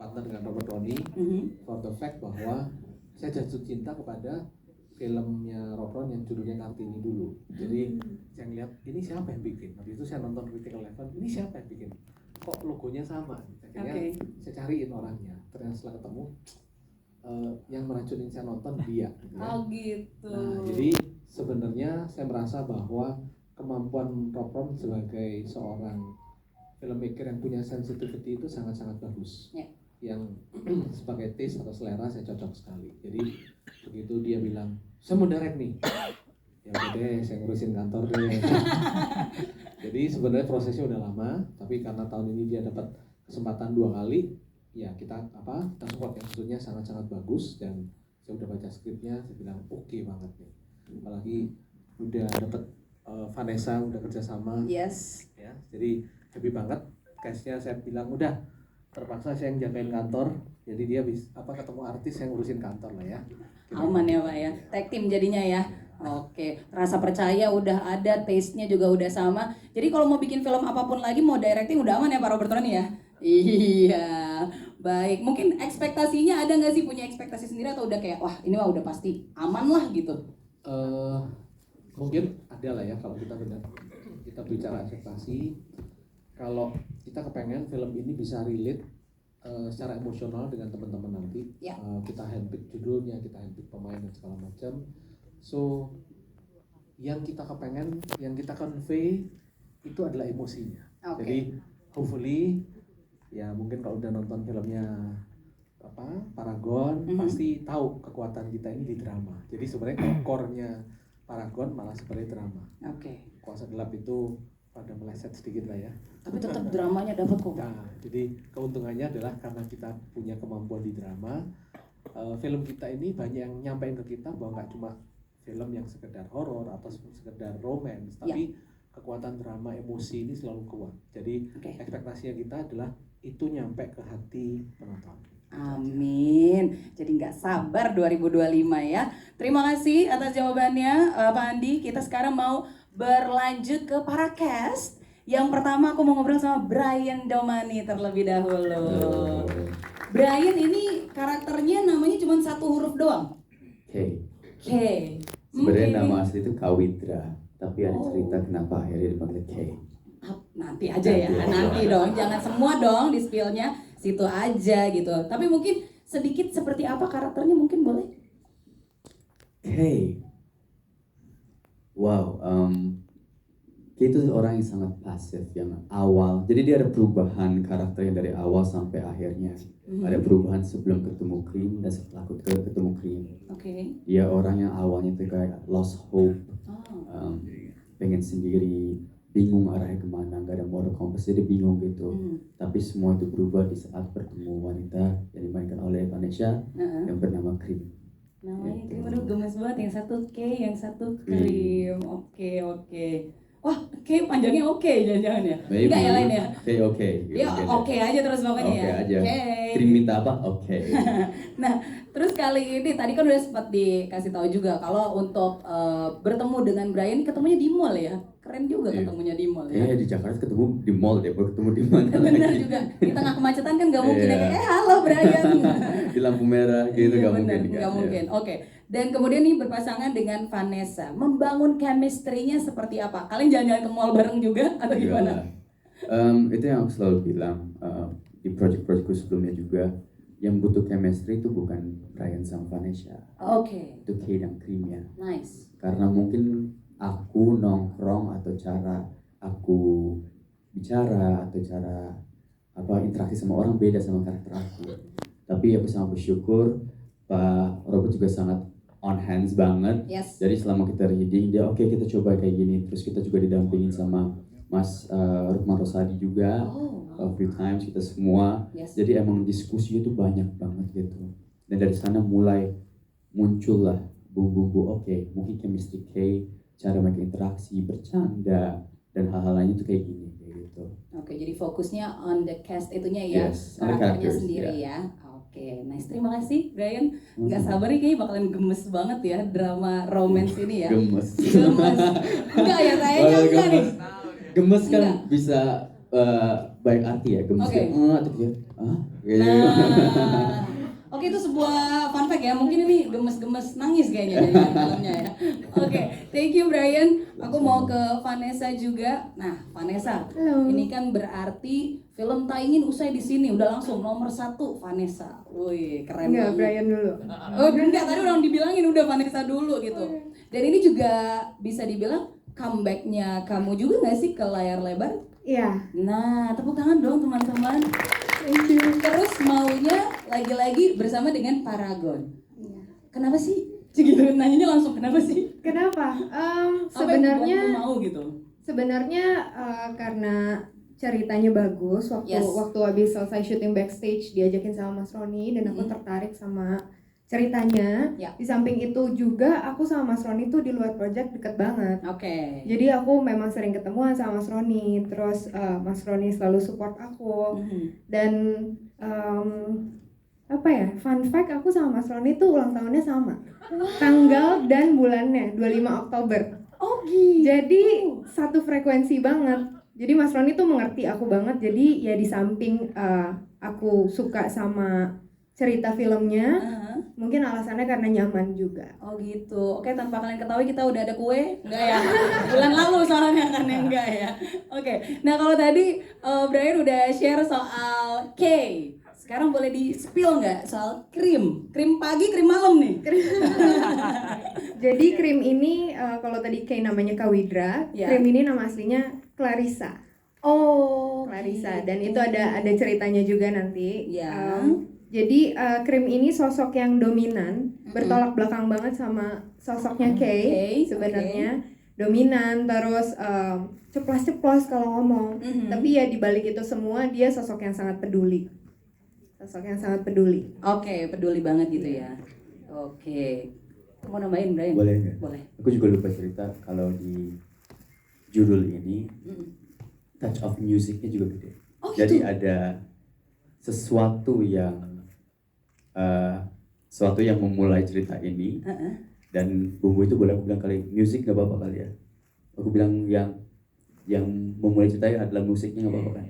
partner dengan Robert Downey for the fact bahwa saya jatuh cinta kepada filmnya Robert yang judulnya Kartini dulu. Jadi saya ngeliat ini siapa yang bikin. Habis itu saya nonton Critical Level, ini siapa yang bikin. Kok logonya sama? Akhirnya saya cariin orangnya. Ternyata setelah ketemu yang meracunin saya nonton dia. Gitu ya. Oh gitu. Nah, jadi sebenarnya saya merasa bahwa kemampuan Robert sebagai seorang filmmaker yang punya sensitivity itu sangat-sangat bagus. Yang sebagai taste atau selera saya cocok sekali. Jadi begitu dia bilang saya mau direct nih, ya udah deh saya ngurusin kantor deh. Jadi sebenarnya prosesnya udah lama, tapi karena tahun ini dia dapat kesempatan 2 kali, ya kita support yang maksudnya sangat-sangat bagus. Dan saya udah baca skripnya, saya bilang oke banget nih. Apalagi udah dapat Vanessa udah kerjasama. Yes. Ya, jadi happy banget. Case-nya saya bilang udah terpaksa saya yang jagain kantor, jadi dia bisa ketemu artis yang ngurusin kantor lah ya. Aman ya Pak ya, tag team jadinya ya. Oke, rasa percaya udah ada, taste-nya juga udah sama. Jadi kalau mau bikin film apapun lagi, mau directing udah aman ya Pak Robert Downey ya? Iya, baik. Mungkin ekspektasinya ada nggak sih, punya ekspektasi sendiri atau udah kayak wah ini mah udah pasti aman lah gitu? Mungkin ada lah ya kalau kita bicara ekspektasi. Kalau kita kepengen film ini bisa relate secara emosional dengan teman-teman nanti, kita handpick judulnya, kita handpick pemain dan segala macam. So yang kita kepengen, yang kita convey itu adalah emosinya. Jadi hopefully ya mungkin kalau udah nonton filmnya Paragon pasti tahu kekuatan kita ini di drama. Jadi sebenarnya core-nya Paragon malah seperti drama. Kuasa Gelap itu pada meleset sedikit lah ya. Tapi tetap dramanya dapat kok. Nah, jadi keuntungannya adalah karena kita punya kemampuan di drama, film kita ini banyak yang nyampein ke kita bahwa nggak cuma film yang sekedar horor atau sekedar romance, tapi kekuatan drama emosi ini selalu kuat. Jadi ekspektasinya kita adalah itu nyampe ke hati penonton. Amin. Jadi nggak sabar 2025 ya. Terima kasih atas jawabannya Pak Andi. Kita sekarang mau berlanjut ke para cast. Yang pertama aku mau ngobrol sama Brian Domani terlebih dahulu. Brian ini karakternya namanya cuma 1 huruf doang. K. Sebenarnya nama asli itu Kawitra, tapi ada cerita kenapa akhirnya dipanggil K. Nanti aja ya, nanti dong. Jangan semua dong di spill-nya, situ aja gitu. Tapi mungkin sedikit seperti apa karakternya mungkin boleh? K. Wow, K itu orang yang sangat pasif, yang awal. Jadi dia ada perubahan karakternya dari awal sampai akhirnya. Ada perubahan sebelum ketemu Krim dan setelah ketemu Krim. Dia orang yang awalnya itu kayak lost hope, pengen sendiri, bingung arahnya kemana, nggak ada moral compass, jadi bingung gitu. Tapi semua itu berubah di saat bertemu wanita yang dimainkan oleh Vanessa yang bernama Krim. Namanya Krim, aduh gemes banget, yang satu K, yang satu Krim. Oke. Wah, K panjangnya oke jangan-jangan ya? Enggak ya lain ya? Oke. Ya oke aja terus pokoknya ya? Oke aja. Krim minta apa? Oke. Nah, terus kali ini tadi kan udah sempat dikasih tahu juga kalau untuk bertemu dengan Brian ketemunya di mall ya? Keren juga ketemunya di mall ya? Di Jakarta ketemu di mall deh, baru ketemu di mana lagi? Bener juga, di tengah kemacetan kan gak mungkin ya kayak halo Brian. Di lampu merah gitu gak mungkin. Gak mungkin, oke. Dan kemudian nih berpasangan dengan Vanessa, membangun chemistry-nya seperti apa? Kalian jalan-jalan ke mall bareng juga atau gimana? Itu yang aku selalu bilang di project-projectku sebelumnya juga, yang butuh chemistry itu bukan Brian sama Vanessa. Oke. Itu Kay dan Krim ya. Nice. Karena mungkin aku nongkrong atau cara aku bicara atau cara interaksi sama orang beda sama karakter aku. Tapi aku sangat bersyukur Pak Robert juga sangat on hands banget. Jadi selama kita reading dia oke, kita coba kayak gini. Terus kita juga didampingin sama Mas Rukman Rosadi juga. A few times kita semua. Jadi emang diskusinya tuh banyak banget gitu. Dan dari sana mulai muncul lah bumbu-bumbu mungkin chemistry K, cara mereka interaksi, bercanda dan hal-hal lainnya tuh kayak gini gitu. Oke, jadi fokusnya on the cast itunya ya, karakternya sendiri ya. Oke, nice, terima kasih Brian. Nggak sabar nih kayaknya bakalan gemes banget ya drama romance ini ya. Gemes. Enggak ya, kayaknya enggak nih. Gemes kan bisa baik arti ya, gemes Oke. atau dia gitu. Nah, oke itu sebuah fun fact ya. Mungkin ini gemes-gemes nangis kayaknya dari filmnya ya. Oke, thank you Brian. Aku mau ke Vanessa juga. Nah, Vanessa, Halo. ini kan berarti film Tak Ingin usai di sini. Udah langsung nomor 1 Vanessa. Wih, keren Enggak, banget. Brian dulu. Oh enggak, tadi udah dibilangin udah Vanessa dulu gitu. Dan ini juga bisa dibilang comebacknya kamu juga nggak sih ke layar lebar? Iya. Nah, tepuk tangan dong teman-teman. Thank you. Terus maunya lagi-lagi bersama dengan Paragon. Iya. Kenapa sih? Gitu, nanyanya langsung kenapa sih? Kenapa? Apa yang Sebenarnya membuatmu mau gitu? karena ceritanya bagus. Yes. Waktu habis selesai syuting backstage diajakin sama Mas Roni dan aku tertarik sama ceritanya. Ya. Di samping itu juga aku sama Mas Roni tuh di luar project deket banget. Oke. Jadi aku memang sering ketemuan sama Mas Roni. Terus Mas Roni selalu support aku. Dan apa ya, fun fact, aku sama Mas Roni tuh ulang tahunnya sama, tanggal dan bulannya 25 Oktober. Oh gitu. Jadi satu frekuensi banget. Jadi Mas Roni tuh mengerti aku banget. Jadi ya di samping aku suka sama cerita filmnya, mungkin alasannya karena nyaman juga. Oh gitu. Oke, tanpa kalian ketahui kita udah ada kue, enggak ya? Bulan lalu soalnya kan ya, enggak ya. Oke. Nah, kalau tadi Brian udah share soal K. Sekarang boleh di-spill nggak soal krim? Krim pagi, krim malam nih. Jadi krim ini kalau tadi Kay namanya Kawidra, Ya. krim ini nama aslinya Clarissa. Oh, Clarissa, dan itu ada ceritanya juga nanti. Ya. Jadi krim ini sosok yang dominan, bertolak belakang banget sama sosoknya Kay sebenarnya. Dominan, terus ceplos-ceplos kalau ngomong. Tapi ya dibalik itu semua dia sosok yang sangat peduli. Sosok yang sangat peduli. Oke, peduli banget gitu ya. Oke. Mau nambahin Brian? Boleh nggak? Boleh. Aku juga lupa cerita kalau di judul ini touch of musicnya juga gede. Oh, Jadi gitu? ada sesuatu yang memulai cerita ini. Dan bumbu itu boleh aku bilang kali musik nggak apa-apa kali ya. Aku bilang yang memulai ceritanya adalah musiknya nggak apa-apa kan.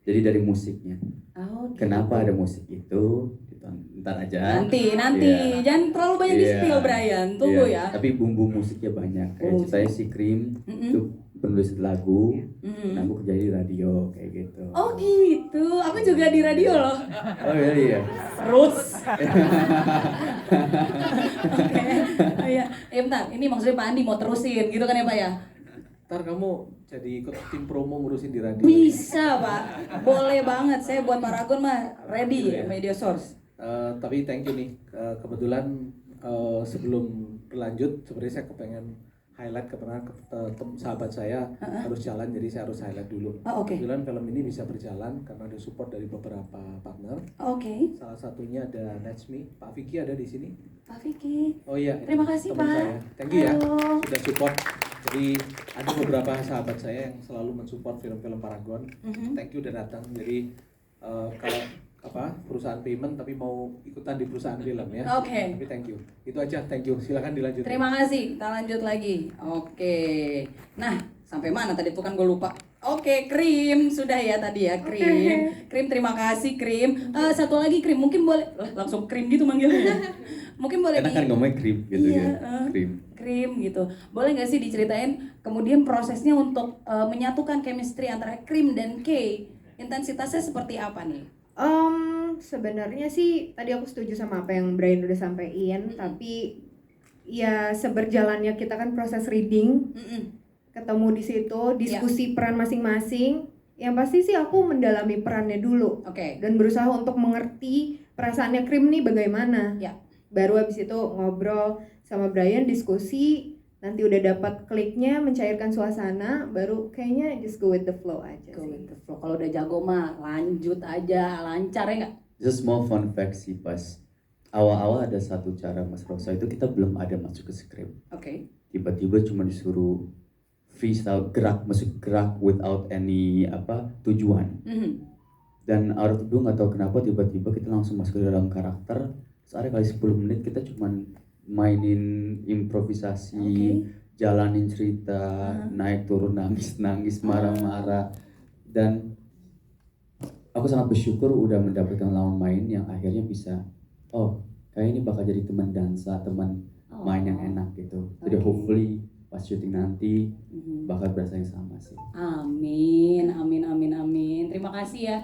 Jadi dari musiknya. Oh, gitu. Kenapa ada musik itu? Ntar aja. Nanti. Iya. Jangan terlalu banyak Iya. di-spill Brian. Tunggu Iya, ya. Tapi bumbu musiknya banyak. Kayak Oh, ceritanya si Krim itu penulis lagu. Nah, aku kerja di radio kayak gitu. Oh gitu. Aku juga di radio loh. Oh iya. Roots. Oke. Oh, iya. Bentar. Ini maksudnya Pak Andi mau terusin gitu kan ya Pak ya? Ntar kamu jadi ikut tim promo ngurusin di radio. Bisa Pak. Boleh banget. Saya buat Paragon mah ready ya, media source. Tapi thank you nih. Kebetulan sebelum berlanjut, sebenarnya saya kepengen highlight karena sahabat saya harus jalan, jadi saya harus highlight dulu. Oh, oke. Kebetulan film ini bisa berjalan karena ada support dari beberapa partner. Oke. Salah satunya ada Najmi, Pak Vicky ada di sini. Pak Vicky. Oh iya. Terima kasih, teman Pak. saya. Thank you ya, Halo. sudah support. Jadi ada beberapa sahabat saya yang selalu mensupport film-film Paragon. Thank you udah datang. Jadi kalau perusahaan payment tapi mau ikutan di perusahaan film ya. Oke. Tapi thank you. Itu aja, thank you. Silakan dilanjut. Terima kasih. Kita lanjut lagi. Oke. Nah, sampai mana tadi tuh kan gue lupa. Oke, Krim sudah ya tadi ya Krim. Krim terima kasih Krim. Satu lagi Krim mungkin boleh langsung Krim gitu manggilnya. Mungkin boleh Enak kan ngomongnya Krim gitu Iya, kan. Krim. Krim gitu. Boleh nggak sih diceritain kemudian prosesnya untuk menyatukan chemistry antara Krim dan Kay? Intensitasnya seperti apa nih? Sebenarnya sih tadi aku setuju sama apa yang Brian udah sampaikan, tapi ya seberjalannya kita kan proses reading, ketemu di situ, diskusi peran masing-masing. Yang pasti sih aku mendalami perannya dulu. Oke. Dan berusaha untuk mengerti perasaannya Krim nih bagaimana. Ya. Baru habis itu ngobrol sama Brian, diskusi, nanti udah dapat kliknya, mencairkan suasana, baru kayaknya just go with the flow aja Go sih. with the flow. Kalau udah jago mah lanjut aja, lancar ya nggak? Just small fun fact sih, pas awal-awal ada satu cara Mas Rosa itu kita belum ada masuk ke skrip. Oke. Tiba-tiba cuma disuruh freestyle gerak without any tujuan. Dan out of the blue nggak tahu kenapa tiba-tiba kita langsung masuk ke dalam karakter. Terus ada kali 10 menit kita cuman mainin improvisasi, jalanin cerita, naik turun nangis marah-marah, dan aku sangat bersyukur udah mendapatkan lawan main yang akhirnya bisa, oh kayak ini bakal jadi teman dansa, teman main yang enak gitu. Jadi hopefully pas syuting nanti bakal berasa yang sama sih. Amin, amin, amin, amin. Terima kasih ya.